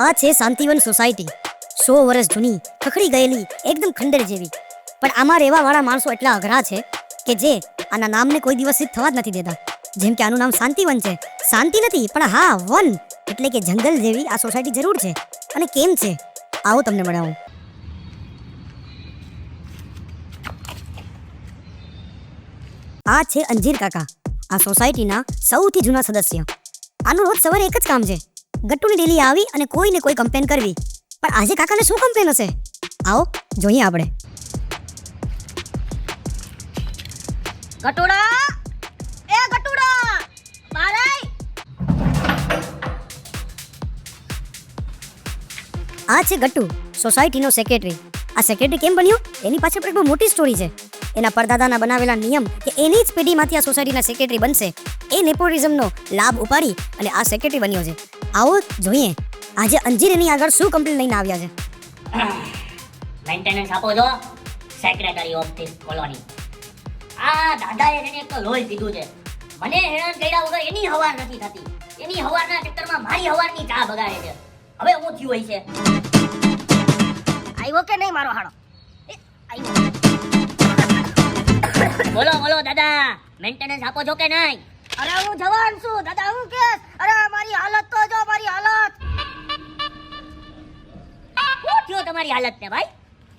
આ છે શાંતિવન સોસાયટી 100 વર્ષ જૂની ખખડી ગયેલી એકદમ ખંડેર જેવી. પણ આમાં રહેવાવાળા માણસો એટલા અઘરા છે કે જે આના નામને કોઈ દિવસ સિદ્ધ થવા જ નથી દેતા. જેમ કે આનું નામ શાંતિવન છે. શાંતિ નથી પણ હા વન એટલે કે જંગલ જેવી આ સોસાયટી જરૂર છે. અને કેમ છે આવો તમને મળાવું. આ છે અંજીર કાકા, આ સોસાયટીના સૌથી જૂના સદસ્ય. આનું રોજ સવારે એક જ કામ છે, ગટ્ટુની ડેલી આવી અને કોઈને કોઈ કમ્પ્લેન કરવી. પણ આજે કાકાને શું કમ્પ્લેન હશે આવો જોઈએ આપણે. ગટુડા, એ ગટુડા, બહાર આય. આ છે ગટ્ટુ, સોસાયટીનો સેક્રેટરી. આ સેક્રેટરી કેમ બન્યો એની પાછળ પણ બહુ મોટી સ્ટોરી છે. એના પરદાદાના બનાવેલા નિયમ કે એની જ પેઢીમાંથી આ સોસાયટીના સેક્રેટરી બનશે, એ નેપોટિઝમનો લાભ ઉપાડી અને આ સેક્રેટરી બન્યો છે. આવો જોઈએ આજે અંજીર એની આગળ શું કમ્પ્લેન લઈને આવ્યા છે. મેન્ટેનન્સ આપો છો, સેક્રેટરી ઓફ ધીસ કોલોની. આ દાદાએ જેને એક તો લોહી પીધું છે. મને હેરાન કર્યા વગર એની હવાર નથી થતી. એની હવારના ચક્કરમાં મારી હવારની ચા બગાડે છે. હવે હું થયું હોય છે. આવ્યો કે નહીં મારો હાડો? એ આવ્યો. બોલો બોલો દાદા, મેન્ટેનન્સ આપો છો કે નહીં? અરે હું જવાન છું દાદા, હું કેસ. અરે મારી હાલત તો જો, મારી હાલત. શું થયું તમારી હાલત ને ભાઈ?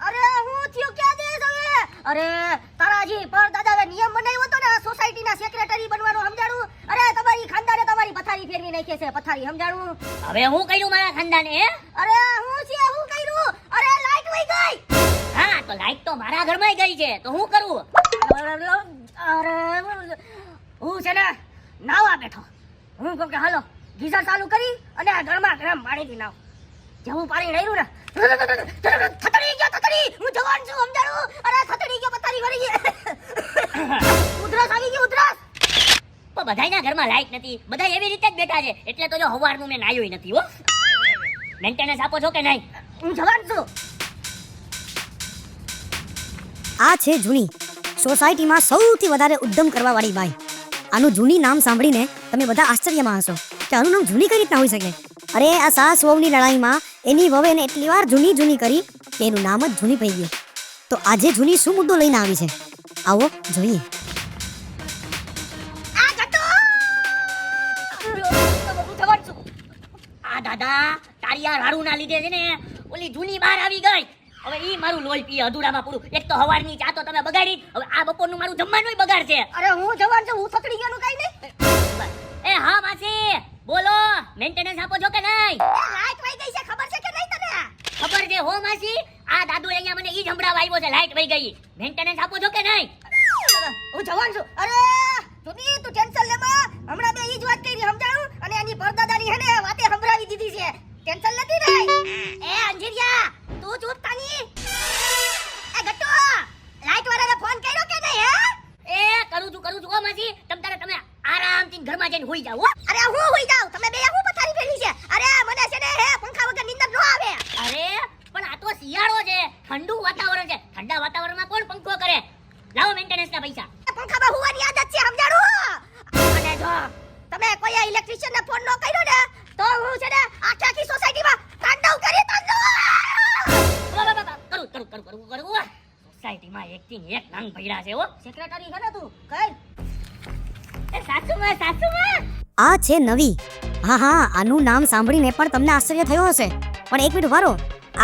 અરે હું થયું ક્યાં દેસ હવે? અરે તારાજી પર દાદાએ નિયમ બનાવ્યો હતો ને આ સોસાયટીના સેક્રેટરી બનવાનો, સમજાડું? અરે તમારી ખાનદાને તમારી પથારી ફેરવી નાખી છે, પથારી, સમજાડું? હવે હું કર્યું મારા ખાનદાને હે? અરે હું છે, હું કર્યું? અરે લાઈટ વઈ ગઈ. હા તો લાઈટ તો મારા ઘરમાં ગઈ છે, તો હું કરું? અરે હું છે ને નાવા બેઠો. હું કહું કે હાલો ગીઝર ચાલુ કરી અને આ ગરમા ગરમ પાણીથી નાવ. જેવું પાણી રેડ્યું ને થતડી ગયો, થતડી. હું જવાન છું, સમજાડું? અરે થતડી ગયો, પથારી ભરી ગઈ. ઉધરસ આવી ગઈ, ઉધરસ. પણ બધાયના ઘરમાં લાઈટ નથી, બધા એવી રીતે જ બેઠા છે. એટલે તો જો હવારનું મેં નાયું નથી હો. મેન્ટેનન્સ આપો છો કે નહીં? હું જવાન છું. આ છે જૂની સોસાયટીમાં સૌથી વધારે ઉદ્યમ કરવાવાળી બાઈ. આનું જૂની નામ સાંભળીને તમે બધા આશ્ચર્યમાં હશો કે આનું નામ જૂની કઈ રીતના હોઈ શકે. અરે આ સાસ વહુની લડાઈમાં એની વહુએ એને એટલી વાર જૂની કરી કે એનું નામ જ જૂની પડી ગયું. તો આજે જૂની શું મુદ્દો લઈને આવી છે આવો જોઈએ. આ ગટો હું જવાન છું. આ દાદા તારી આ રાડુના લીધે છે ને ઓલી જૂની બહાર આવી ગઈ. હવે ઈ મારું લોહી પીએ અધૂરામાં પૂરું. એક તો હવારની ચા તો તમે બગાડી, હવે આ બપોરનું મારું જમવાનુંય બગાડ છે. અરે હું જવાન છું, હું થતડી ગયાનું કઈ નહીં. એ હા માસી બોલો, મેન્ટેનન્સ આપો છો કે નહીં? લાઈટ વઈ ગઈ છે, ખબર છે કે નહીં તને? ખબર છે હો માસી. આ દાદુ અહીંયા મને ઈ જ સંભળાવા આવ્યો છે, લાઈટ વઈ ગઈ. મેન્ટેનન્સ આપો છો કે નહીં? હું જવાન છું. અરે જુની તું ટેન્શન લે માં. હમણાં મેં ઈ જ વાત કરી, સમજાણું? અને આની પરદાદાની હે ને વાતે સંભળાવી દીધી છે. ટેન્શન નથી ભાઈ. એ અંજીરિયા તું ચૂપ તાની. એ ગટ્ટુ લાઈટ વાળાને ફોન કર્યો કે નહીં હે? એ કરું છું હો માસી. તમે આરામથી ઘરમાં જઈને હોઈ જાઓ હો. અરે હું હોઈ જાઉં, તમે બે હું પથારી ફેરવી છે? અરે મને છે ને હે પંખા વગર નીંદર ન આવે. અરે પણ આ તો શિયાળો છે, ઠંડુ વાતાવરણ છે. ઠંડા વાતાવરણમાં કોણ પંખો કરે? લાવો મેન્ટેનન્સના પૈસા. પંખામાં હોવાની આદત છે, સમજાણું? અને જો તમે કોઈ ઇલેક્ટ્રિશિયનને ફોન ન કર્યો ને તો હું છે ને આખી સોસાયટીમાં તાંડવ કરી કરું. સોસાયટીમાં એકથી એક નાંગ ભર્યા છે હો. સેક્રેટરી છે ને તું કઈ? એ સાસુમાં આ છે નવી. હા આનું નામ સાંભળીને પણ તમને આશ્ચર્ય થયો હશે. પણ એક મિનિટ વારો,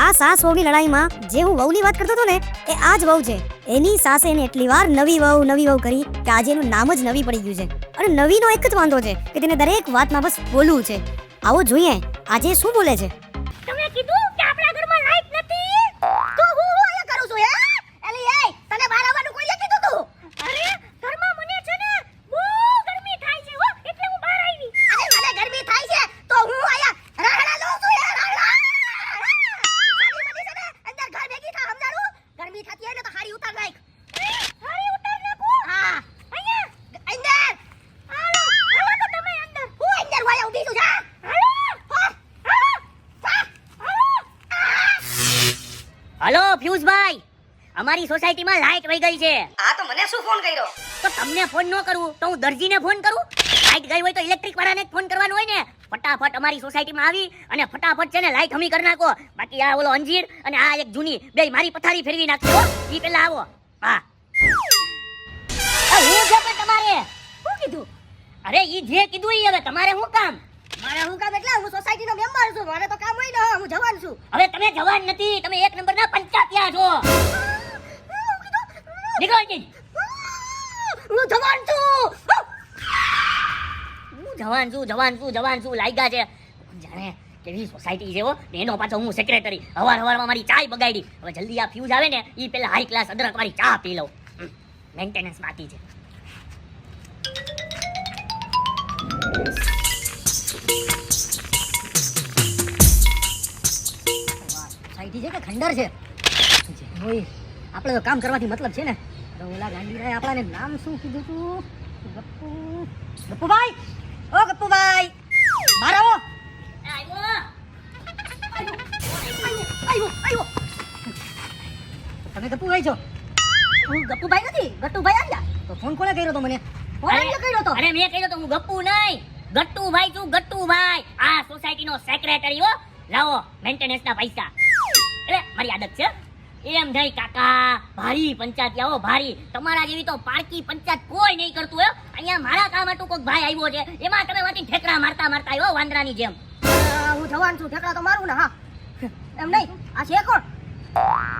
આ સાસ વહુની લડાઈમાં જે હું વહુની વાત કરતો હતો ને એ આ જ વહુ છે. એની સાસે એને એટલી વાર નવી વહુ કરી કે આજે એનું નામ જ નવી પડી ગયું છે. અને નવીનો એક જ વાંધો છે કે તેને દરેક વાતમાં બસ બોલવું છે. આવો જોઈએ આજે શું બોલે છે. તમે કીધું કે આપણા ઘરમાં લાઈટ નથી તો હું અહીંયા કરું છું હે? એલી એ તને બહાર આવવાનું કોઈએ કીધું તું? અરે ઘરમાં મને છે ને બહુ ગરમી થાય છે હો, એટલે હું બહાર આવી. અરે મને ગરમી થાય છે તો હું અહીંયા રાહડા લઉં છું યાર, રાહડા. સાલી બની છે ને અંદર ઘર ભેગી થા, સમજાણું? ગરમી થતી હોય ને તો હારી ઉતાર નાખ. હારી ઉતાર નાખું? હા અહીંયા અંદર. હાલો હાલો તો તમે અંદર. હું અંદર વાયા ઊભી છું જા. હલો ફ્યુઝભાઈ, અમારી સોસાયટીમાં લાઈટ વહી ગઈ છે. હા તો મને શું ફોન કર્યો? તો તમને ફોન ન કરું તો હું દરજીને ફોન કરું? લાઈટ ગઈ હોય તો ઇલેક્ટ્રિક વાળાને જ ફોન કરવાનો હોય ને. ફટાફટ અમારી સોસાયટીમાં આવી અને ફટાફટ છે ને લાઈટ હમી કરી નાખો. બાકી આ ઓલો અંજીર અને આ એક જૂની બે મારી પથારી ફેરવી નાખશે હો. ઈ પેલા આવો. હા હું છે પણ તમારે શું કીધું? અરે ઈ જે કીધું ઈ હવે તમારે શું કામ? મારે હું કામ એટલે હું સોસાયટીનો મેમ્બર છું. મારે તો કામ હોય ને હું જવાન છું. હવે તમે જવાન નથી, તમે એક નંબરના પંચાયતિયા છો. નીકળો અહીંથી. હું જવાન છું. હું જવાન છું લાગ્યા છે. જાણે કેવી સોસાયટી છે હો. ને એનો પાછો હું સેક્રેટરી. હવારમાં મારી ચાય બગાડી. હવે જલ્દી આ ફ્યુઝ આવે ને ઈ પેલા હાઈ ક્લાસ અદરક વાળી ચા પી લઉં. મેન્ટેનન્સ બાકી છે. સોસાયટી છે કે ખંડર છે? ઓય આપણે તો કામ કરવાથી મતલબ છે ને. તો ઓલા ગાંડીરાએ આપણાને નામ શું કીધું તું? ગપ્પુભાઈ, ઓ ગપ્પુભાઈ, બહાર આવો. આવ્યો. તમે ગપ્પુભાઈ છો? હું ગપ્પુભાઈ નથી, ગટ્ટુભાઈ આવ્યા. તો ફોન કોણે કર્યો તો મને? કોણે કર્યો તો? અરે મેં કહ્યું તો હું ગપ્પુ નહીં, ગટ્ટુભાઈ છું, ગટ્ટુભાઈ. આ સોસાયટીનો સેક્રેટરી હો. લાવો મેન્ટેનન્સના પૈસા. એટલે મારી આદત છે એમ નહીં કાકા. ભારી પંચાયત આવો ભારી. તમારા જેવી તો પારકી પંચાયત કોઈ નહીં કરતું હો. અહીંયા મારા કામ હતું કોઈક ભાઈ આવ્યો છે, એમાં તમે વાંચી ઠેકડા મારતા આવ્યો વાંદરાની જેમ. હું જવાન છું, ઠેકડા તો મારું ને. હા એમ નહીં, આ છે કોણ?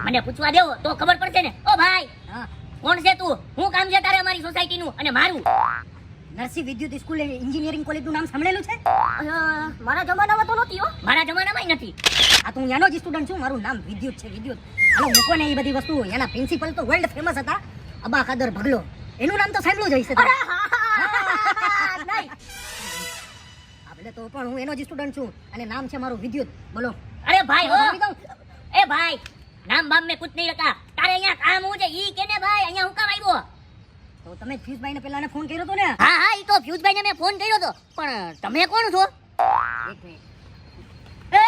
મને પૂછવા દેવો તો ખબર પડશે ને. ઓ ભાઈ, હા, કોણ છે તું? શું કામ છે તારે અમારી સોસાયટીનું અને મારું? નરસિંહ વિદ્યુત સ્કૂલ એન્જિનિયરિંગ કોલેજનું નામ સાંભળેલું છે? મારા જમાનામાં તો નહોતી હો. મારા જમાનામાં નથી. આ તો હું એનો જ સ્ટુડન્ટ છું. મારું નામ વિદ્યુત છે, વિદ્યુત. હાલો મૂકો ને એ બધી વસ્તુ. એના પ્રિન્સિપલ તો વર્લ્ડ ફેમસ હતા, અબા કાદર ભગલો. એનું નામ તો સાંભળ્યું જ હશે તમે. નહીં. આપણે તો પણ હું એનો જ સ્ટુડન્ટ છું અને નામ છે મારું વિદ્યુત. બોલો. અરે ભાઈ હો, બોલી દઉં? એ ભાઈ, નામ બામ મેં કુછ નહીં રખા. તારે અહીંયા કામ હું છે ઈ કેને ભાઈ? અહીંયા હું કામ આવ્યો? તો તમે ફ્યુઝભાઈને પેલાને ફોન કર્યો તો ને? હા હા, ઈ તો ફ્યુઝભાઈને મેં ફોન કર્યો તો. પણ તમે કોણ છો? એક મિનિટ. એ!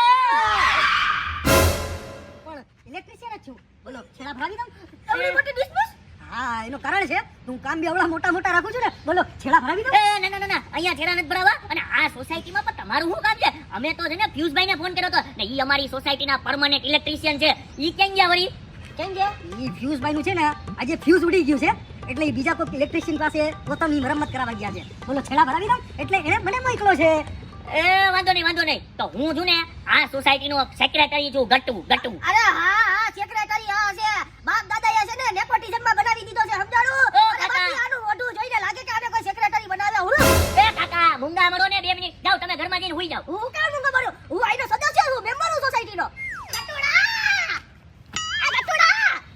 પણ ઇલેક્ટ્રિશિયન જ છું. બોલો, છેડા ભરાવી દઉં? તમને મોટી ડિસ્મિસ? હા, એનું કારણ છે હું કામ બી આવડા મોટા મોટા રાખું છું ને. બોલો, છેડા ભરાવી દઉં? એ, ના ના ના, અહીંયા છેડા નથી ભરાવા. અને આ સોસાયટીમાં પણ તમારું શું કામ છે? અમે તો છે ને ફ્યુઝભાઈને ફોન કર્યો તો ને ઈ અમારી સોસાયટીના પરમનન્ટ ઇલેક્ટ્રિશિયન છે. ઈ ક્યાં ગયા વળી? કેમ છે? ઈ ફ્યુઝભાઈનું છે ને આજે ફ્યુઝ ઉડી ગયું છે એટલે ઈ બીજા કોઈ ઇલેક્ટ્રિશિયન પાસે પોતાની મરમ્મત કરાવવા ગયા છે. બોલો, છેડા ભરાવી દઉં? એટલે એને મને મોકલો છે. એ વાંધો નહીં. તો હું છું ને આ સોસાયટીનો સેક્રેટરી છું, ગટ્ટુ. અરે હા સેક્રેટરી હા છે. બાપ દાદાએ છે ને નેપોટિઝમમાં બનાવી દીધો છે, સમજાણું? ઓ, અને કાકા. બાકી આનું મોઢું જોઈને લાગે કે આને કોઈ સેક્રેટરી બનાવ્યા. હું એ કાકા, મૂંગા મળો ને 2 મિનિટ. જાઓ તમે ઘરમાં જઈને હુઈ જાઓ. હું કામ નું ખબર? હું આઈનો સદસ્ય છું, મેમ્બર છું સોસાયટીનો. ગટુડા,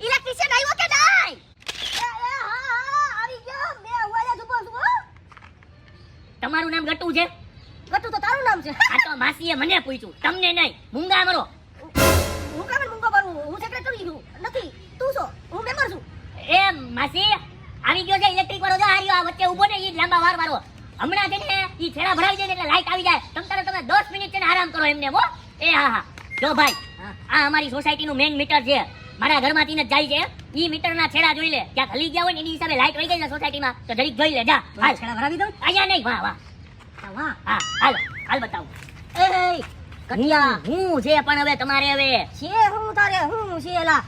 ઇલેક્ટ્રિશિયન આવ્યો કે નહીં? હા આવી ગયો. મેં હુવાયા જ ઊભો છું. હો. તમારું નામ ગટ્ટુ છે? ગટુ તો તારું નામ છે. આ તો માસીએ મને પૂછ્યું, તમને નહીં. મૂંગા મળો. હું કામ મૂંગો બનું? હું સેક્રેટરી છું. નથી. તું છો? હું મેમ્બર છું. એ માસી, આવી ગયો છે ઇલેક્ટ્રિક વાળો. જો આ રહ્યો, આ વચ્ચે ઊભો ને ઈ જ લાંબા વાર વાળો. હમણાં છે ને ઈ છેડા ભરાવી દે ને એટલે લાઈટ આવી જાય. તમે 10 મિનિટ છે ને આરામ કરો એમને. હો. એ હા. જો ભાઈ, આ અમારી સોસાયટીનું મેઇન મીટર છે. મારા ઘરમાંથી જ જાય છે. ઈ મીટરના છેડા જોઈ લે. ક્યાંક હલી ગયા હોય ને એની હિસાબે લાઈટ વહી ગઈ છે સોસાયટીમાં તો જરીક જોઈ લે. જા બોલો, છેડા ભરાવી દઉં? અહીંયા નહીં. વાહ વાહ. હા, હાલ બતાવું. એ કટિયા હું છે પણ હવે તમારે હવે છે હું તારે હું છે એલા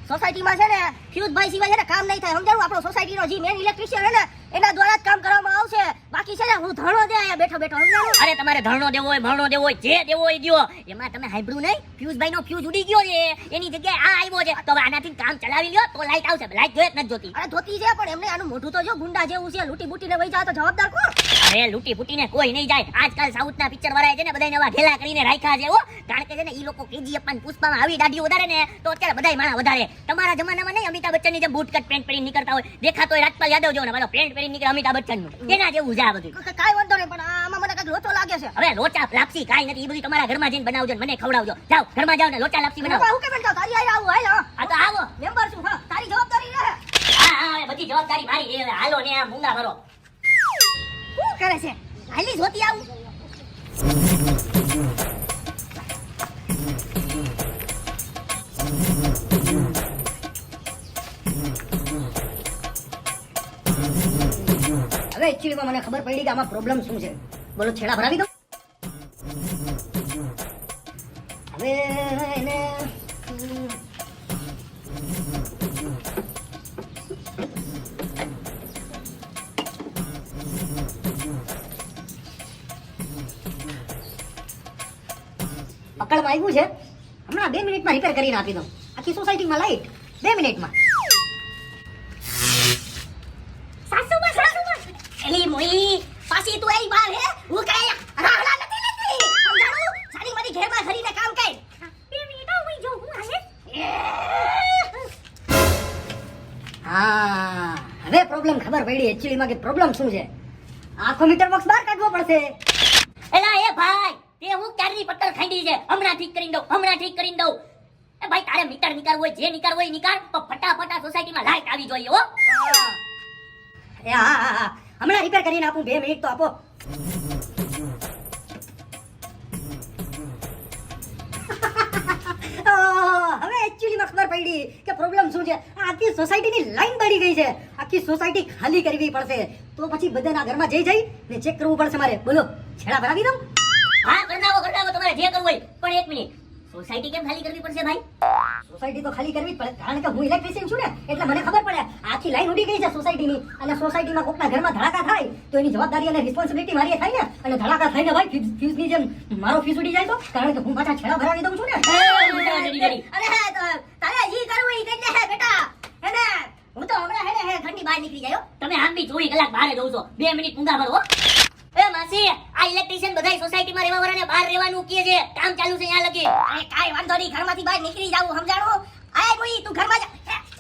સોસાયટીમાં છે ને ફ્યુઝભાઈ સિવાય છે ને કામ નહીં થાય, સમજાણું? આપણો સોસાયટીનો જે મેન ઇલેક્ટ્રિશિયન છે ને એના દ્વારા જ કામ કરવામાં આવશે. બાકી છે ને હું ધણો દે અહીંયા બેઠો સમજાણું? અરે તમારે ધરણો દેવો હોય, ભરણો દેવો હોય, જે દેવો હોય દ્યો. એમાં તમે હાંભળ્યું નહીં? ફ્યુઝભાઈનો ફ્યુઝ ઉડી ગયો છે, એની જગ્યાએ આ આવ્યો છે. તો હવે આનાથી કામ ચલાવી લ્યો તો લાઈટ આવશે. લાઈટ જોઈએ જ નથી જોતી. અરે ધોતી છે પણ એમને આનું મોઢું તો જો ગુંડા જેવું છે. લૂંટી બૂટીને વહી જાય તો જવાબદાર કોણ? અરે લૂંટી ફૂટીને કોઈ નહીં જાય. આજકાલ સાઉથના પિક્ચર વાળાએ છે ને બધાય નવા ઢેલા કરીને રાખ્યા છે. હો, કારણ કે છે ને ઈ લોકો KGF અને પુષ્પામાં આવી દાઢીઓ વધારે ને તો અત્યારે બધાય માણા વધારે. તમારા જમાનામાં નહીં અમિતાભ બચ્ચનની જેમ બૂટ કટ પેન્ટ પહેરીને નીકળતા હોય. દેખાતો હોય રાજપાલ યાદવ જેવો ને મારો પેન્ટ પહેરીને નીકળે અમિતાભ બચ્ચનનું. એના જેવું છે આ બધું. કાંઈ વાંધો નહીં પણ આમાં મને કાંઈક લોચો લાગે છે. હવે લોચા લાપસી કાંઈ નથી. ઈ બધું તમારા ઘરમાં જઈને બનાવજો ને મને ખવડાવજો. જાઓ ઘરમાં જાઓ ને લોચા લાપસી બનાવો. હું કેમ જાઉં? તારી આઈ આવું હાલ. આ તો આવો. મેમ્બર છું. હા તારી જવાબદારી રહે. હા, હવે બધી જવાબદારી મારી છે. હવે હાલો ને આ મૂંગા ભરો. શું કરે છે? હાલી જોતી આવું. હવે એકચ્યુઅલીમાં મને ખબર પડી કે આમાં પ્રોબ્લેમ શું છે. બોલો, છેડા ભરાવી દઉં? હવે એને પકડમાં આવ્યું છે. હમણાં 2 મિનિટમાં રિપેર કરીને આપી દઉં. આખી સોસાયટીમાં લાઈટ 2 મિનિટમાં. સાસુમાં એલી મોઈ પાછી તું એઈ બાર હે હું કાય રાહડા નથી લેતી સમજાણું સારી મારી ઘરમાં ઘરીને કામ કર 2 મિનિટ હું જો હું હાલે હા હવે પ્રોબ્લેમ ખબર પડી એકચ્યુઅલીમાં કે પ્રોબ્લેમ શું છે. આખો મીટર બોક્સ બહાર કાઢવો પડશે. એલા એ ભાઈ તે હું ક્યારની પટ્ટર ખાંડી છે. હમણાં ઠીક કરી દઉં. એ ભાઈ તારે મીટર નીકાળવું હોય જે નીકાળવું હોય નીકાળ તો ફટાફટ આ સોસાયટીમાં લાઈટ આવી જોઈએ હો. એ હા હમણાં રિપેર કરીને આપું. 2 મિનિટ તો આપો. હવે એકચ્યુઅલીમાં ખબર પડી કે પ્રોબ્લેમ શું છે. આખી સોસાયટીની લાઈન બળી ગઈ છે. આખી સોસાયટી ખાલી કરવી પડશે. તો પછી બધાના ઘરમાં જઈ ને ચેક કરવું પડશે મારે. બોલો છેડા ભરાવી દઉં? હા કરી નાખો તમારે જે કરવું હોય. પણ 1 મિનિટ સોસાયટી કેમ ખાલી કરવી પડશે ભાઈ? સોસાયટી તો ખાલી કરવી જ પડે કારણ કે હું ઇલેક્ટ્રિશિયન છું ને એટલે મને ખબર પડે આખી લાઈન ઉડી ગઈ છે સોસાયટીની અને સોસાયટીમાં કોકના ઘરમાં ધડાકા થાય તો એની જવાબદારી અને રિસ્પોન્સિબિલિટી મારી થાય ને. અને ધડાકા થઈને ભાઈ ફ્યુઝની જેમ મારો ફ્યુઝ ઉડી જાય તો કારણ કે હું પાછા છેડા ભરાવી દઉં છું ને. અરે તારે જી કરવું ઈ કરી લે બેટા હેને હું તો હમણાં હે ઘરની બહાર નીકળી જાયો. તમે આમ બી 24 કલાક બહાર રહો છો. 2 મિનિટ ઊંઘા ભરો. એ માસી આ ઇલેક્ટ્રિશિયન બધાય સોસાયટીમાં રહેવા વાળાને બહાર રહેવાનું કહે છે. કામ ચાલુ છે અહીંયા લગી. અરે કાઈ વાંધો નહીં ઘરમાંથી બહાર નીકળી જાવું સમજાણું. આય કોઈ તું ઘરમાં જા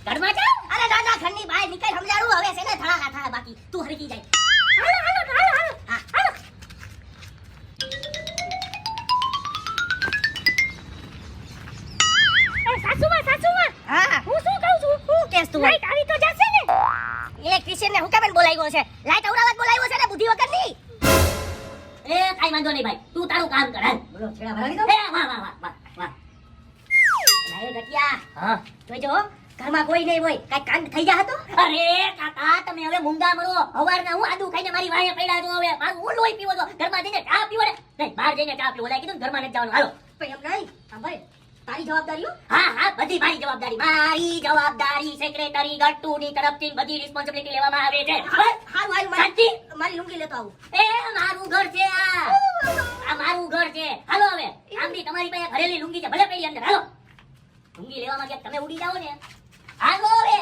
ઘરમાં જાવ. અરે ના ઘરની બહાર નીકળ સમજાણું. હવે છે ને ધડાકા થાય બાકી તું હરકી જાય. હાલો સાસુમાં હા હું શું કહું છું હું કેસ તું લાઈટ આવી તો જશે ને. ઇલેક્ટ્રિશિયન ને હું કેમ બોલાવ્યો છે? લાઈટ અવરાવત બોલાવ્યો છે ને બુદ્ધિ વગરની. એ કાઈ વાંધો નહીં ભાઈ તું તારું કામ કર. હાલ બોલો છેડા ભરાવી દો. એ વાહ. લાય ગટિયા હા જોઈજો ઘરમાં કોઈ નહીં હોય કાઈ કાંડ થઈ જા હતો. અરે કાકા તમે હવે મૂંગા મરો. હવારના હું આદુ ખાઈને મારી વાહે પડ્યા છો. હવે મારું હું લોહી પીવો છો. ઘરમાં જઈને ચા પીવો ને. નહીં બહાર જઈને ચા પીવો. લાય કીધું ઘરમાં નથી જવાનું. હાલો પણ એમ નહીં હા ભાઈ તારી જવાબદારીઓ હા બધી મારી જવાબદારી સેક્રેટરી ગટ્ટુની તરફથી બધી રિસ્પોન્સિબિલિટી લેવામાં આવે છે. હારું શાંતિ. મારી લુંગી લેતો આવું. એ મારું ઘર છે આ મારું ઘર છે. હાલો હવે આમ બી તમારી પાસે ભરેલી લુંગી છે ભલે પડી અંદર. હાલો લુંગી લેવામાં ક્યાંક તમે ઉડી જાઓ ને. હાલો હવે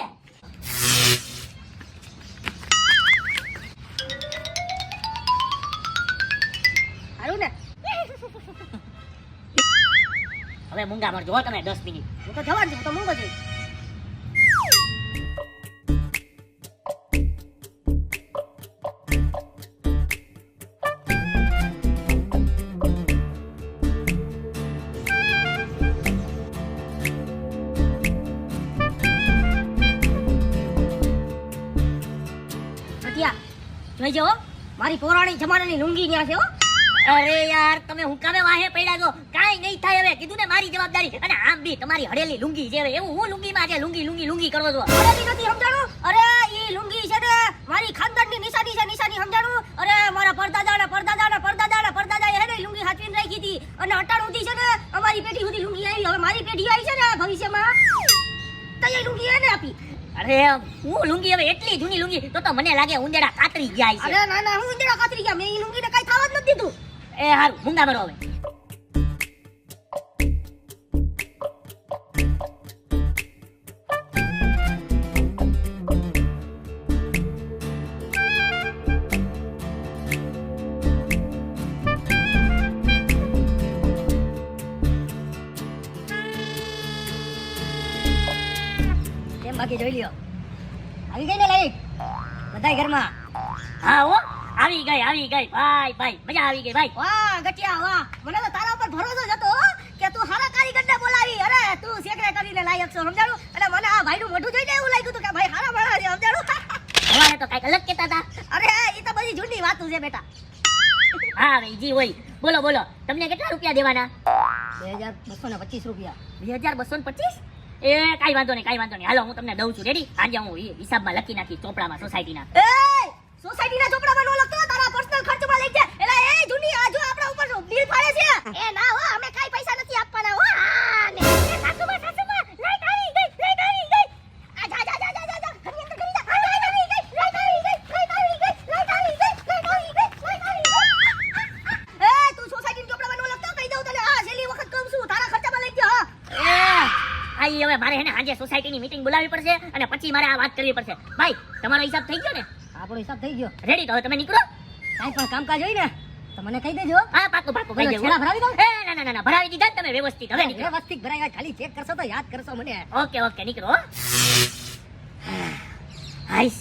હારું ને હવે મૂંગા મરજો હો તમે 10 મિનિટ. હું તો જવાનું છું હું તો મૂંગો છું. જોઈજો મારી પૌરાણિક જમાનાની લુંગી ન્યા છે હો. અરે યાર તમે હુકામે વાહે પડ્યા છો. કાઈ નહીં થાય. હવે કીધું ને મારી જવાબદારી. અને આમ બી તમારી હડેલી લુંગી છે. એવું હું લુંગીમાં છે લુંગી કરો છો. અરેલી નથી સમજાણું. અરે ઈ લુંગી છે ને મારી ખાનદાનની નિશાની છે નિશાની સમજાણું. અરે મારા પરદાદાએ હે ને લુંગી હાચવીને રાખી હતી અને અટાણુંથી છે ને અમારી પેઢી સુધી લુંગી આવી. હવે મારી પેઢી આવી છે ને ભવિષ્યમાં તો એ લુંગી એને આપી. અરે હું લુંગી હવે એટલી જૂની લુંગી તો મને લાગે ઉંદેડા કાતરી ગયા છે. અરે ના હું ઇન્દિરા કાતરી ગયા. મેં ઈ લુંગીને કાઈ થવા જ નથી દીધું. એ હારું મૂંગા મરો હવે. કેમ બાકી જોઈ લ્યો આવી ગઈ ને લાઈટ બધાય ઘરમાં. હા હો આવી ગઈ ભાઈ મજા આવી ગઈ ભાઈ. વાહ ગટિયા વાહ મને તો તારા ઉપર ભરોસો જ હતો હો, કે તું હારા કારીગરને બોલાવી. અરે તું સેક્રેટરીને લાયક છો સમજાણું. અને મને આ ભાઈનું મોઢું જોઈને એવું લાગ્યું હતું કે ભાઈ હારા માણસ છે સમજાણું. હવારે તો કાંઈક અલગ કહેતા હતા. અરે એ તો બધી જૂની વાતું છે બેટા. હા ભાઈ જી હોય. બોલો તમને કેટલા રૂપિયા દેવાના? 2225 રૂપિયા. 2225? એ કાઈ વાંધો નહીં હાલો હું તમને દઉં છું. રેડી? આજે હું હિસાબમાં લખી નાખી ચોપડામાં સોસાયટીના. એ સોસાયટીના ચોપડામાં નો લખતો તારા પર્સનલ ખર્ચમાં લઈ જા. એલા એ જૂની આ જો આપણા ઉપર બિલ ફાડે છે. એ ના હો અમે કાઈ પૈસા નથી આપવાના હો. ઈ હવે મારે હેને આજે સોસાયટીની મીટિંગ બોલાવવી પડશે અને પછી મારે આ વાત કરવી પડશે. ભાઈ તમારો હિસાબ થઈ ગયો ને? આપણો હિસાબ થઈ ગયો. રેડી? તો હવે તમે નીકળો. કાંઈ પણ કામકાજ હોય ને તો મને કહી દેજો. હા પાકો પાકો ભાઈ પેલો છેલ્લા ભરાવી દઉં? ના ના ના ભરાવી દીધા ને તમે વ્યવસ્થિત. હવે નીકળો. વ્યવસ્થિત ભરાય ખાલી ચેક કરશો તો યાદ કરશો મને. ઓકે ઓકે નીકળો હો. હાઈસ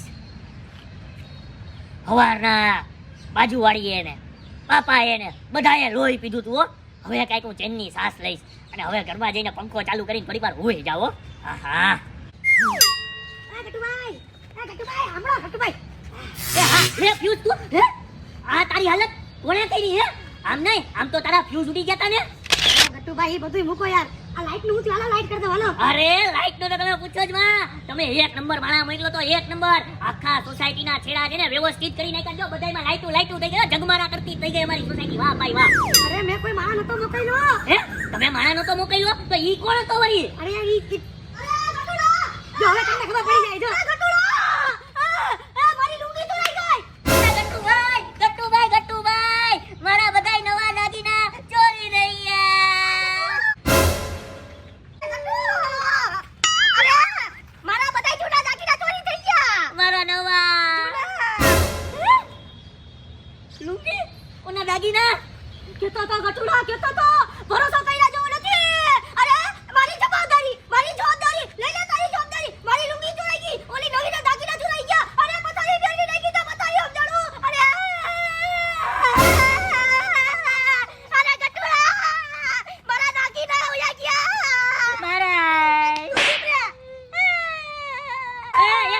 હવારના બાજુવાળીએ ને પાપાએ ને બધાએ લોહી પીધું તું હો. હવે કાંઈક હું ચેનની સાસ લઈશ અને હવે ઘરમાં જઈને પંખો ચાલુ કરીને થોડી વાર હોઈ જાઓ. આહા ગટુભાઈ હમણાં ગટુભાઈ એ હા લે ફ્યુઝ તું હે? આ તારી હાલત કોણે કરી હે? આમ નહીં, આમ તો તારા ફ્યુઝ ઉડી ગયા તા ને. ગટુભાઈ બધુંય મૂકો યાર. આ લાઈટ નું હાલો લાઈટ કરી દો હાલો. અરે લાઈટ નો તો તમે પૂછો જ માં. તમે એક નંબર માણા મોકલો તો એક નંબર. આખા સોસાયટીના છેડા છે ને વ્યવસ્થિત કરી નાખ્યા. જો બધાયમાં લાઈટું થઈ ગઈ, જગમારા કરતી થઈ ગઈ અમારી સોસાયટી. વાહ ભાઈ વાહ. અરે મેં કોઈ માણસ નતો મોકલ્યો. હે તમે માણા નતો મોકલ્યો તો ઈ કોણ હતો વળી? અરે યાર ઈ જો હવે તમને ખબર પડી જાય જો. મારી લુંગી તો લઈ ગઈ. ગટ્ટુભાઈ મારા બધાય નવા દાગીના ચોરી લઈ ગયા. અરે મારા બધાય જૂના દાગીના ચોરી થઈ ગયા. મારા નવા લુંગી ઓના દાગીના કેતો તો ગટુડા કેતો તો ભરોસો કર્યા જેવો નથી. અરે મારી જવાબદારી લઈ લે તારી જવાબદારી. મારી લુંગી ચોરાઈ ગઈ, ઓલી નવીના દાગીના ચોરાઈ ગયા. અરે પથારી ફેરવી નાખી તો પથારી સમજાણું. અરે ગટુડા મારા દાગીના ઉયા ગયા. મારા એ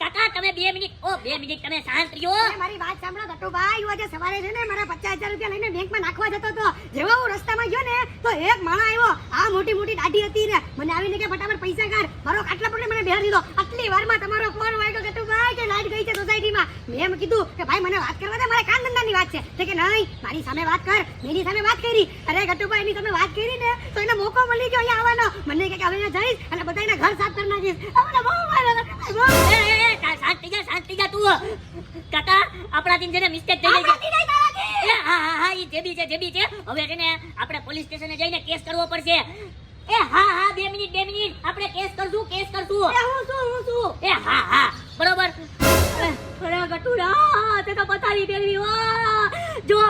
કાકા તમે 2 મિનિટ 2 મિનિટ તમે શાંત રહ્યો. અરે મારી વાત સાંભળો ગટુભાઈ. હું આજે સવારે છે ને મારા 50,000 રૂપિયા લઈને બેંકમાં નાખવા જતો હતો. જેવો હું રસ્તામાં ગયો ને તો એક માણસ આવ્યો. આ મોટી દાઢી હતી ને મને આવીને કે ફટાફટ પૈસા કાઢ. મારો ખાટલા પકડી મને બેહાડી દીધો. આટલી વારમાં તમારો ફોન વાગ્યો ગટુભાઈ કે લાઈટ ગઈ છે સોસાયટીમાં. મેં એમ કીધું કે ભાઈ મને વાત કરવા દે, મારે કામ ધંધાની વાત છે. તો કે નહીં મારી સામે વાત કર. મેં એની સામે વાત કરી. અરે ગટુભાઈ એની સામે વાત કરી ને તો એને મોકો મળી ગયો અહીંયા આવવાનો. મને કે હવે અહીંયા જઈશ અને બધાના ઘર સાફ કરી નાખીશ. હવે બહુ મારા શાંત થઈ જા તું. કાકા આપણાથી છે ને મિસ્ટેક થઈ ગઈ છે. હા ઈ જેબી છે. હવે છે ને આપણે પોલીસ સ્ટેશને જઈને કેસ કરવો પડશે. હા 2 મિનિટ આપણે કેસ કરશું. હું છું. હા બરોબર. અરે ગટુડા તે તો પથારી ફેરવી હો. જો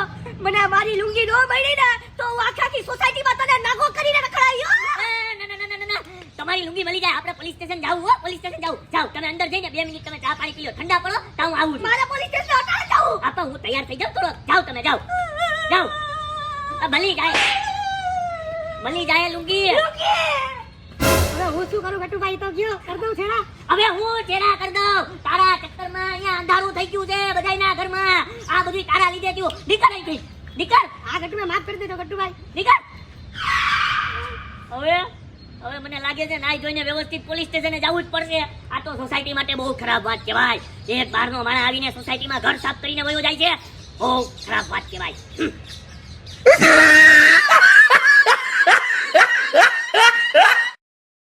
મને મારી લુંગી નો મળી ને તો હું આખી સોસાયટીમાં તને નાગો કરીને રખડાવ્યો. ના તમારી લુંગી મળી જાય. આપણે પોલીસ સ્ટેશન જાવ. તમે અંદર જઈને 2 મિનિટ તમે ચા પાણી પી લો, ઠંડા પડો તો હું આવું છું. મારે પોલીસ સ્ટેશન અટાણે જાવું. આપા હું તૈયાર થઈ જાઉં થોડો. જાવ તમે જાવ. મળી જાય લુંગી. હવે હું શું કરું ગટુભાઈ? તો ગયો કર દઉં છેડા. હવે હું ચેડા કરી દઉં. તારા ચક્કરમાં અહીંયા અંધારું થઈ ગયું છે બધાયના ઘરમાં. આ બધું તારા લીધે થયું. નીકળ. આ ગટુભાઈ માફ કરી દેજો ગટુભાઈ. નીકળ. હવે મને લાગે છે નાઈ જોઈને વ્યવસ્થિત પોલીસ સ્ટેશને જવું જ પડશે. આ તો સોસાયટી માટે બહુ ખરાબ વાત કહેવાય. એક બહારનો માણસ આવીને સોસાયટીમાં ઘર સાફ કરીને વયો જાય છે. બહુ ખરાબ વાત કહેવાય.